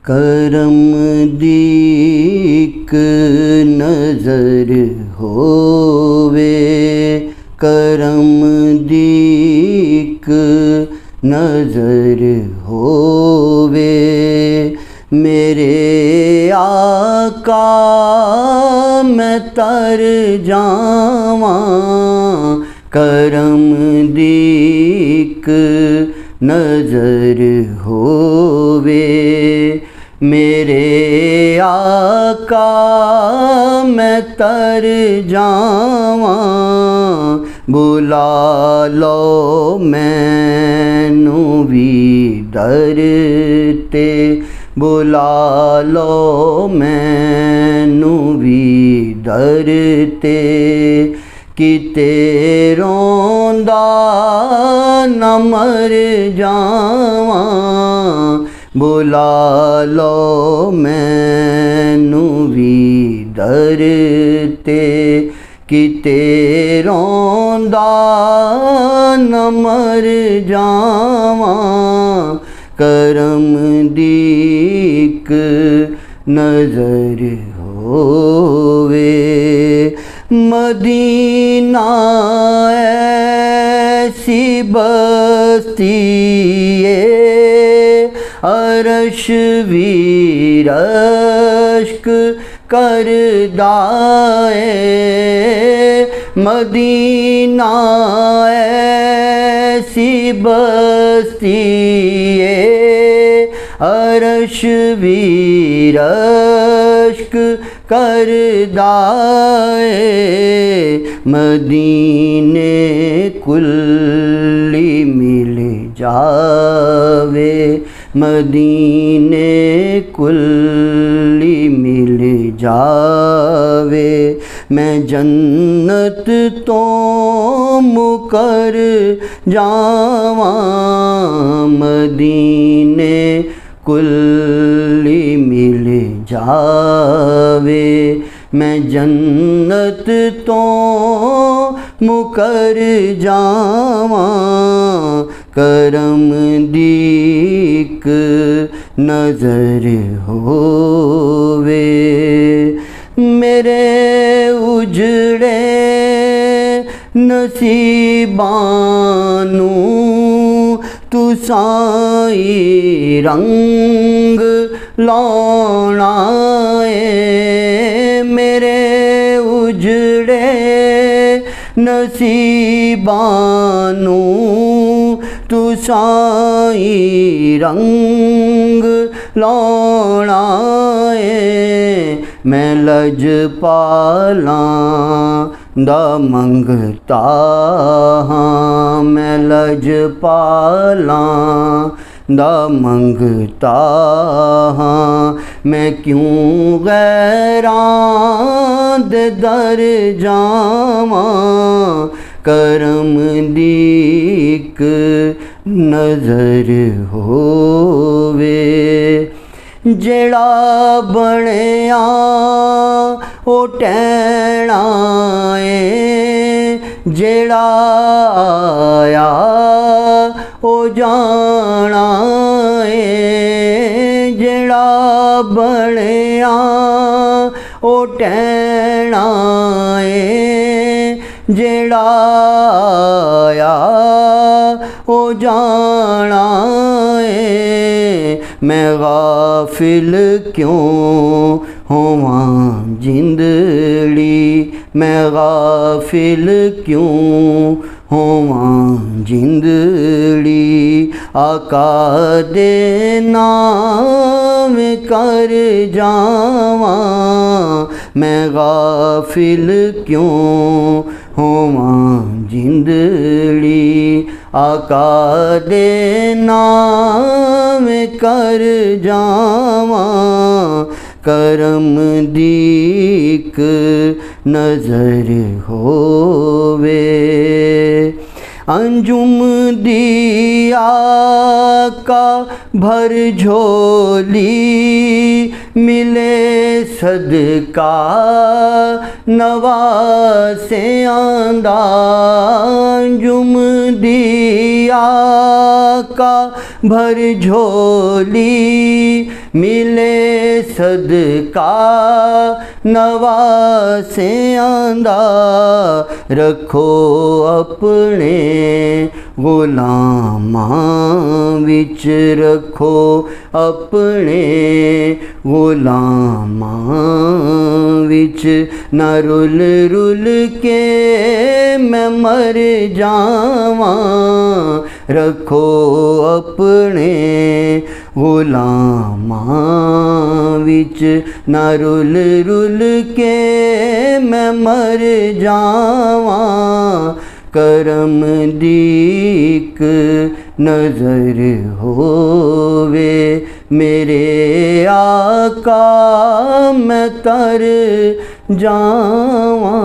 करम दीक नजर होवे, करम दीक नजर होवे। मेरे आका मैं तर जावां, करम दीक नजर होवे। मेरे आका मैं तर जावां, बुला लो मैनू भी दर ते, बुला लो मैनू भी दर ते। किते रोंदा न मर जावां, बुला लो मैनू भी दर ते। किते रोंदा न मर जावां, करम दीक नजर होवे। मदीना ऐसी बस्ती अरश भी रश्क करदा है। मदीना ऐसी बस्ती अरश भी रश्क करदा है। मदीने कुल्ली मिल जावे, मदीने कुल्ली मिल जावे। मैं जन्नत तो मुकर जावां, मदीने कुल्ली मिल जावे। मैं जन्नत तो मुकर जावां, करम दीक नजर होवे। मेरे उजड़े नसीबानू तू साई रंग लाना है। मेरे उजड़े नसीबानू तू साई रंग लाना है। मैं लजपाला दा मंगता हाँ, मैं लजपाला दा मंगता हाँ। मैं क्यों गैरां दे दर जावां, करम दीक नजर होवे। जेड़ा बणिया ओ टैना है, जेड़ा आया ओ जाना है। जेड़ा बणिया ओ टैना है, जेड़ा आया ओ जाना है। मैं गाफिल क्यों होवां जिंदड़ी, मैं गाफिल क्यों होवां जिंदड़ी। आका दे नाम कर जावां, मैं गाफिल क्यों होवां जिंदड़ी। आका दे नाम कर जावां, करम दीक नजर होवे। अंजुम दिया का भर झोली मिले सदका नवासे आंदा। अंजुम दिया का भर झोली मिले सदका नवासियां दा रखो अपने गुलामां विच रखो अपने गुलामां विच न रुल रुल के मैं मर जावां रखो अपने गुलामां विच न रुल रुल के मैं मर जावां करम दीक नजर होवे मेरे आका मैं तर जावां।